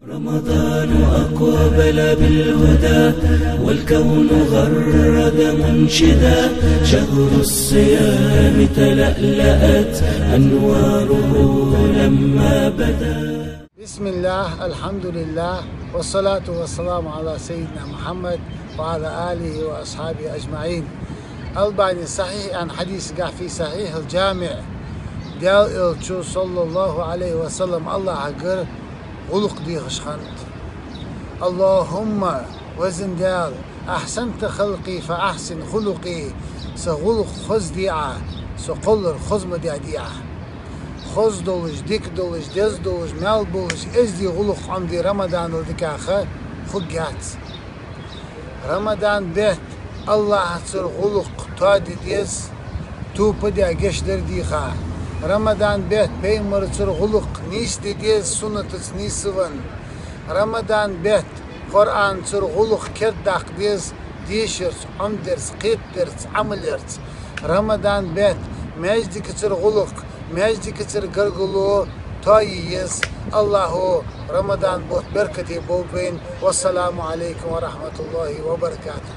رمضان أقبل بالهدى والكون غرد منشدا، شهر الصيام تلألأت أنواره لما بدا. بسم الله، الحمد لله، والصلاة والسلام على سيدنا محمد وعلى آله وأصحابه أجمعين. الباني صحيح عن حديث قاع في صحيح الجامع قال إلشو صلى الله عليه وسلم الله عقر غلق دي خشخنت اللهم وزن دال أحسنت خلقي فأحسن خلقي سغلق خز ديعة سقلر خزم ديعة خز دولج ديك دولج دز دولج مال بولج ازدي غلق عندي رمضان ودكاخة خقات رمضان بيت الله تصير غلق تادي ديز تو بدي قشدر ديخا رمضان بيت بيمر تصير غلق نيس ديز سنة نيسون رمضان بيت قرآن تصير غلق كرداق ديز ديشرس عمدرس قيترس عملرس رمضان بيت ماجدي كتصير غلق ماجدي كتصير قرقلو تاييس الله رمضان بوت بركتي بوبين. والسلام عليكم ورحمة الله وبركاته.